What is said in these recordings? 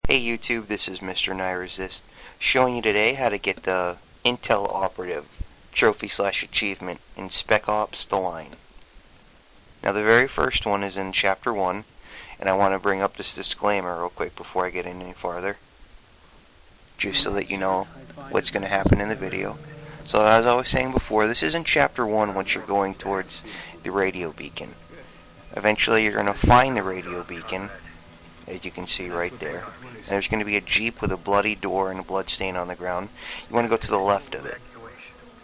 Hey YouTube, this is Mr. Resist, showing you today how to get the Intel Operative trophy/achievement in Spec Ops The Line. Now the very first one is in Chapter 1, and I want to bring up this disclaimer real quick before I get any farther, just so that you know what's going to happen in the video. So as I was saying before, this is in Chapter 1 once you're going towards the radio beacon. Eventually you're going to find the radio beacon, as you can see right there. And there's going to be a Jeep with a bloody door and a blood stain on the ground. You want to go to the left of it.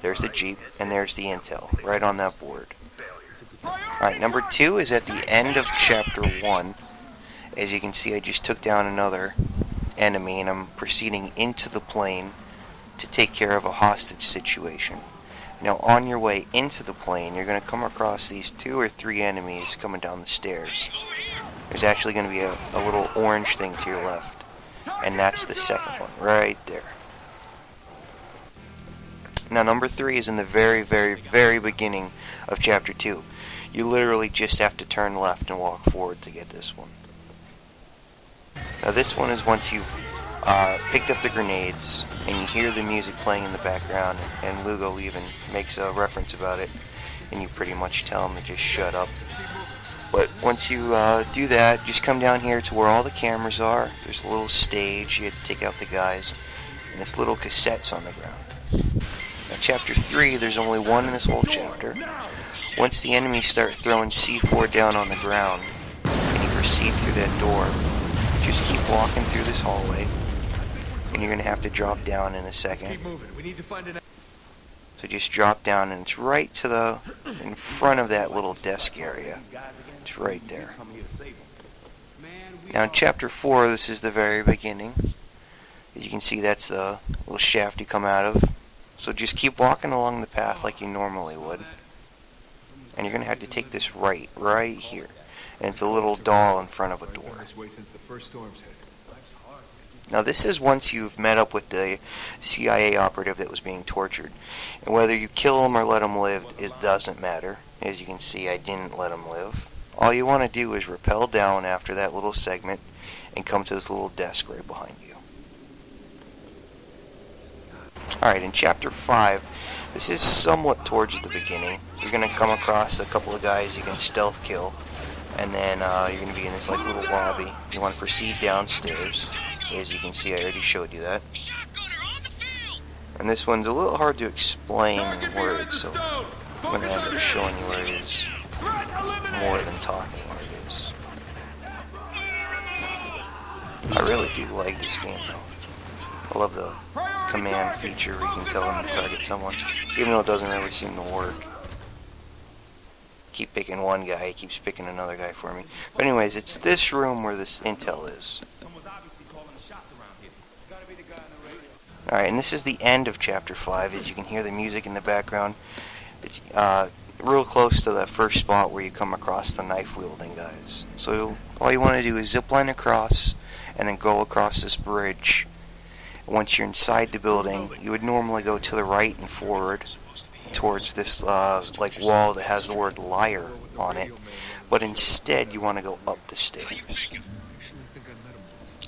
There's the Jeep, and there's the Intel, right on that board. Alright, number 2 is at the end of Chapter 1. As you can see, I just took down another enemy, and I'm proceeding into the plane to take care of a hostage situation. Now, on your way into the plane, you're going to come across these 2 or 3 enemies coming down the stairs. There's actually going to be a little orange thing to your left, and that's the second one, right there. Now, number 3 is in the very beginning of Chapter 2. You literally just have to turn left and walk forward to get this one. Now, this one is once you've picked up the grenades, and you hear the music playing in the background, and Lugo even makes a reference about it, and you pretty much tell him to just shut up. But once you do that, just come down here to where all the cameras are. There's a little stage. You have to take out the guys. And this little cassette's on the ground. Now, Chapter 3, there's only one in this whole chapter. Once the enemies start throwing C4 down on the ground, and you proceed through that door, just keep walking through this hallway. And you're going to have to drop down in a second. So just drop down, and it's right to the in front of that little desk area. It's right there. Now in Chapter 4, this is the very beginning. As you can see, that's the little shaft you come out of. So just keep walking along the path like you normally would. And you're going to have to take this right here. And it's a little doll in front of a door. Now this is once you've met up with the CIA operative that was being tortured. And whether you kill him or let him live, it doesn't matter. As you can see, I didn't let him live. All you want to do is rappel down after that little segment and come to this little desk right behind you. Alright, in Chapter 5, this is somewhat towards the beginning. You're going to come across a couple of guys you can stealth kill. And then you're going to be in this like little lobby. You want to proceed downstairs. As you can see, I already showed you that. And this one's a little hard to explain in words, so I'm going to end up showing you where it is more than talking where it is. I really do like this game though. I love the command feature where you can tell them to target someone, even though it doesn't really seem to work. Keep picking one guy, he keeps picking another guy for me. But anyways, it's this room where this Intel is. Alright, and this is the end of Chapter 5, as you can hear the music in the background. It's real close to the first spot where you come across the knife-wielding guys. So all you want to do is zipline across, and then go across this bridge. Once you're inside the building, you would normally go to the right and forward towards this like wall that has the word liar on it. But instead, you want to go up the stairs.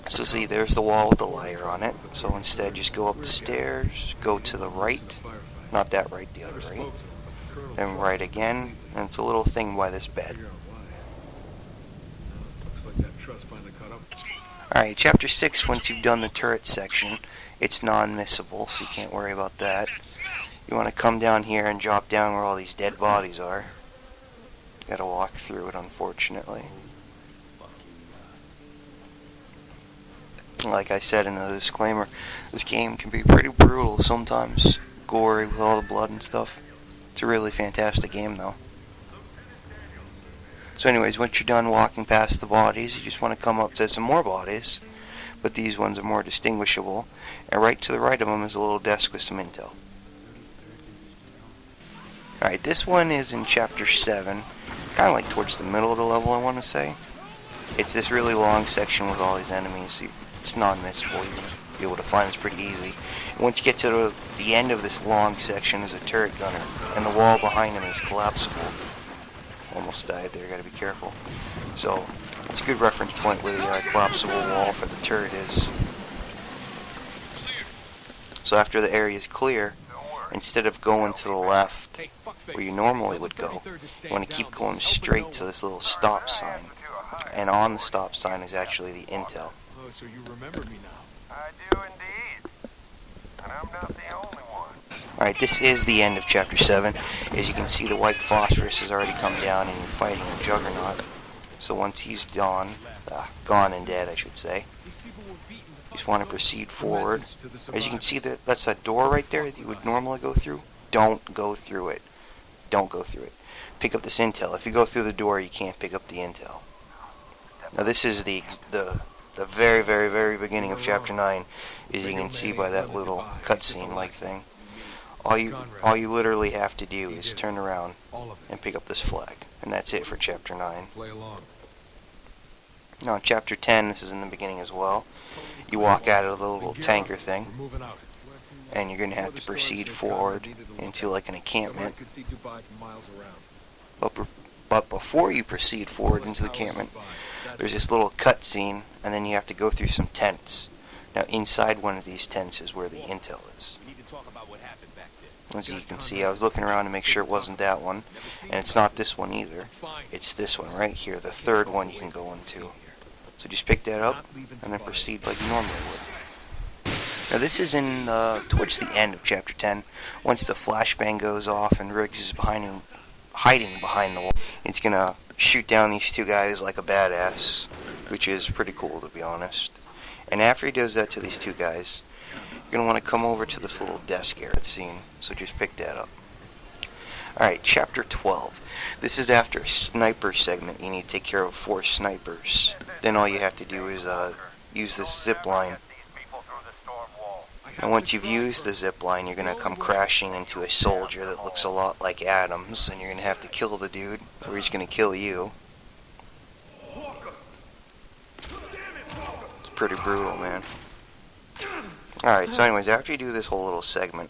So see, there's the wall with the liar on it. So instead, just go up the stairs, go to the right. Not that right, the other right. Then right again, and it's a little thing by this bed. Alright, Chapter 6, once you've done the turret section, it's non-missable, so you can't worry about that. You want to come down here and drop down where all these dead bodies are. Gotta walk through it, unfortunately. Like I said in the disclaimer, this game can be pretty brutal sometimes. Gory with all the blood and stuff. It's a really fantastic game though. So anyways, once you're done walking past the bodies, you just want to come up to some more bodies. But these ones are more distinguishable. And right to the right of them is a little desk with some intel. Alright, this one is in Chapter 7. Kind of like towards the middle of the level, I want to say. It's this really long section with all these enemies. It's non-missable. You'll be able to find this pretty easy. And once you get to the end of this long section, there's a turret gunner. And the wall behind him is collapsible. Almost died there, gotta be careful. So It's a good reference point where the collapsible wall for the turret is. So after the area is clear, instead of going to the left where you normally would go, you want to keep going straight to this little stop sign. And on the stop sign is actually the intel. Oh, so you remember me now? I do indeed. And I'm not the only one. Alright, this is the end of Chapter 7. As you can see, the white phosphorus has already come down and you're fighting a juggernaut. So once he's gone and dead, I should say, you just want to proceed forward. As you can see, that's that door right there that you would normally go through. Don't go through it. Don't go through it. Pick up this intel. If you go through the door, you can't pick up the intel. Now this is the very, very, very beginning of Chapter 9, as you can see by that little cutscene-like thing. All you literally have to do is turn around and pick up this flag, and that's it for Chapter 9. Now in Chapter 10, this is in the beginning as well. You walk out of the little tanker thing, and you're going to have to proceed forward into like an encampment. But before you proceed forward into the encampment, there's this little cutscene, and then you have to go through some tents. Now inside one of these tents is where the intel is. As you can see, I was looking around to make sure it wasn't that one, and it's not this one either. It's this one right here, the third one you can go into. So just pick that up, and then proceed like you normally would. Now this is in towards the end of Chapter 10. Once the flashbang goes off and Riggs is hiding behind the wall, it's gonna shoot down these two guys like a badass, which is pretty cool to be honest. And after he does that to these two guys, you're gonna want to come over to this little desk here it's seen. So just pick that up. Alright, Chapter 12. This is after a sniper segment. You need to take care of 4 snipers. Then all you have to do is use this zip line. And once you've used the zip line, you're going to come crashing into a soldier that looks a lot like Adams, and you're going to have to kill the dude, or he's going to kill you. It's pretty brutal, man. Alright, so anyways, after you do this whole little segment,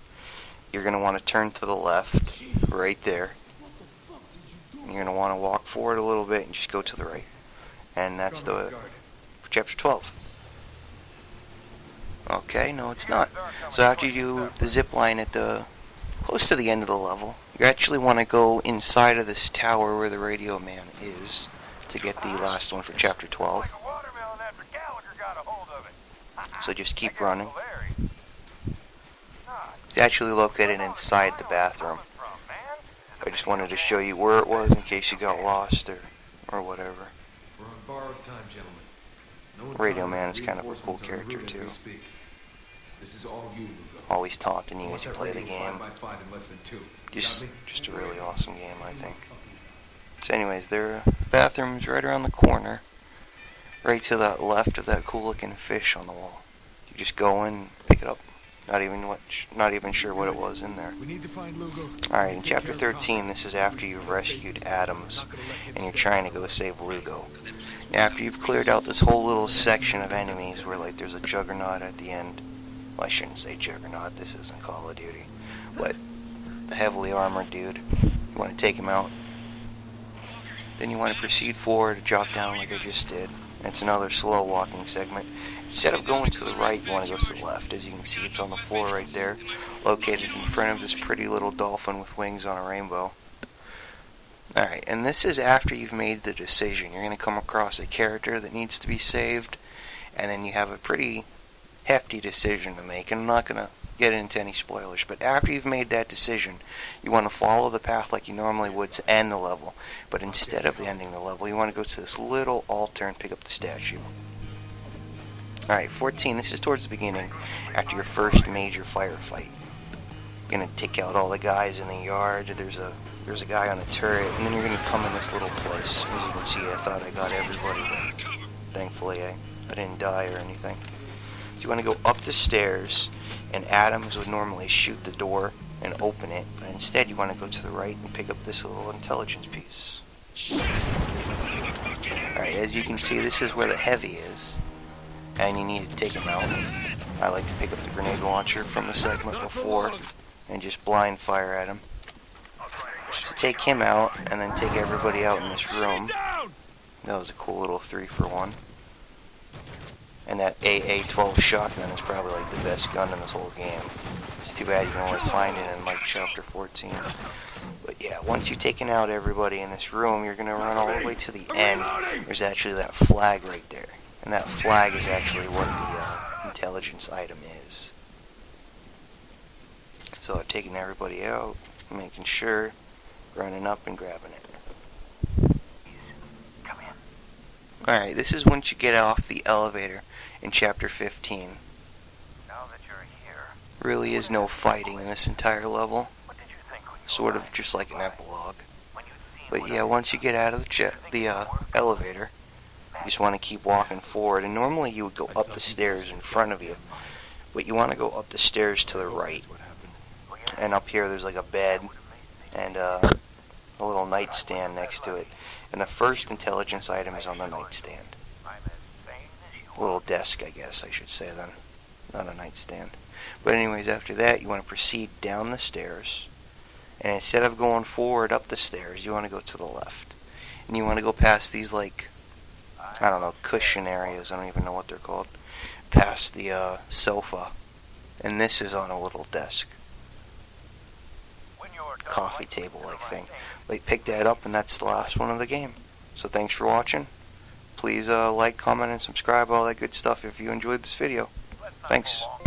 you're going to want to turn to the left, right there. And you're going to want to walk forward a little bit and just go to the right. And that's for Chapter 12. Okay, no it's not. So after you do the zip line at close to the end of the level, you actually want to go inside of this tower where the radio man is to get the last one for Chapter 12. So just keep running. It's actually located inside the bathroom. I just wanted to show you where it was in case you got lost or whatever. We're on borrowed time, gentlemen. Radio Man is kind of a cool character too. This is all you, Lugo. Always taunting you as you play the game. 5x5 in less than 2. Just a really awesome game, I think. So anyways, their bathroom's right around the corner, right to the left of that cool looking fish on the wall. You just go in, pick it up. Not even sure what it was in there. We need to find Lugo. Alright, in Chapter 13, this is after you've rescued Adams, and you're trying to go save Lugo. Now, after you've cleared out this whole little section of enemies where, like, there's a juggernaut at the end. Well, I shouldn't say juggernaut, this isn't Call of Duty. But the heavily armored dude, you want to take him out. Then you want to proceed forward, drop down like I just did. And it's another slow walking segment. Instead of going to the right, you want to go to the left. As you can see, it's on the floor right there, located in front of this pretty little dolphin with wings on a rainbow. Alright, and this is after you've made the decision. You're going to come across a character that needs to be saved, and then you have a pretty hefty decision to make. And I'm not going to get into any spoilers, but after you've made that decision, you want to follow the path like you normally would to end the level. But instead of ending the level, you want to go to this little altar and pick up the statue. Alright, 14, this is towards the beginning, after your first major firefight. You're going to take out all the guys in the yard, there's a guy on a turret, and then you're going to come in this little place. As you can see, I thought I got everybody, but thankfully I didn't die or anything. So you want to go up the stairs, and Adams would normally shoot the door and open it, but instead you want to go to the right and pick up this little intelligence piece. Alright, as you can see, this is where the heavy is. And you need to take him out. I like to pick up the grenade launcher from the segment before and just blind fire at him. So take him out and then take everybody out in this room. That was a cool little 3-for-1. And that AA-12 shotgun is probably like the best gun in this whole game. It's too bad you can only find it in like chapter 14. But yeah, once you've taken out everybody in this room, you're gonna run all the way to the end. There's actually that flag right there. And that flag is actually what the intelligence item is. So I've taken everybody out, making sure, running up and grabbing it. Alright, this is once you get off the elevator in chapter 15. Now that you're here, Really is no fighting in this entire level. what did you think when you Sort of arrived? just like an epilogue. When you seen But what yeah, I once you get out of the elevator, you just want to keep walking forward. And normally you would go up the stairs in front of you, but you want to go up the stairs to the right. That's what happened. And up here there's like a bed and a little nightstand next to it. And the first intelligence item is on the nightstand. I'm as sane as you A little desk, I guess I should say then. Not a nightstand. But anyways, after that you want to proceed down the stairs. And instead of going forward up the stairs, you want to go to the left. And you want to go past these like, I don't know, cushion areas. I don't even know what they're called. Past the sofa. And this is on a little desk. When you're done Coffee liking table, the I right think. thing, Like, pick that up, and that's the last one of the game. So thanks for watching. Please like, comment, and subscribe, all that good stuff if you enjoyed this video. let's not Thanks. prolong